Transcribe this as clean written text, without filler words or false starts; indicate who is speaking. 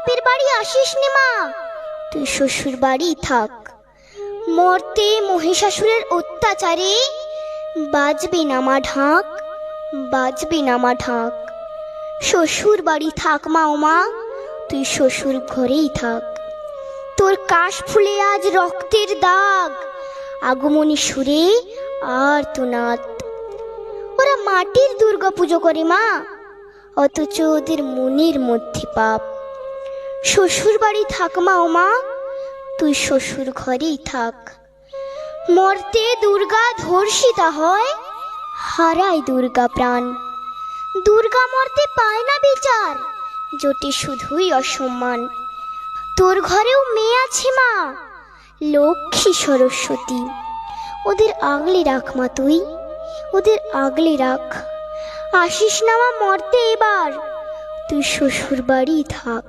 Speaker 1: বাপের বাড়ি আসিস নে মা, তুই শ্বশুর বাড়ি থাক। মর্তে মহিষাসুরের অত্যাচারে বাজবে না মা ঢাক, বাজবে না মা ঢাক। শ্বশুর বাড়ি থাক মা ও মা, তুই শ্বশুর ঘরেই থাক। তোর কাশ ফুলে আজ রক্তের দাগ, আগমনী সুরে আর তো নাথ। ওরা মাটির দুর্গা পুজো করে মা, অথচ ওদের মনের মধ্যে পাপ। শ্বশুর বাড়ি থাক মা ও মা, তুই শ্বশুর ঘরেই থাক। মর্তে দুর্গা ধর্ষিতা হয়, হারায় দুর্গা প্রাণ। দুর্গা মর্তে পায় না বিচার, জোটে শুধুই অসম্মান। তোর ঘরেও মেয়ে আছে মা, লক্ষ্মী সরস্বতী, ওদের আগলে রাখ মা তুই, ওদের আগলে রাখ। আসিস না মা মর্তে এবার, তুই শ্বশুর বাড়ি থাক।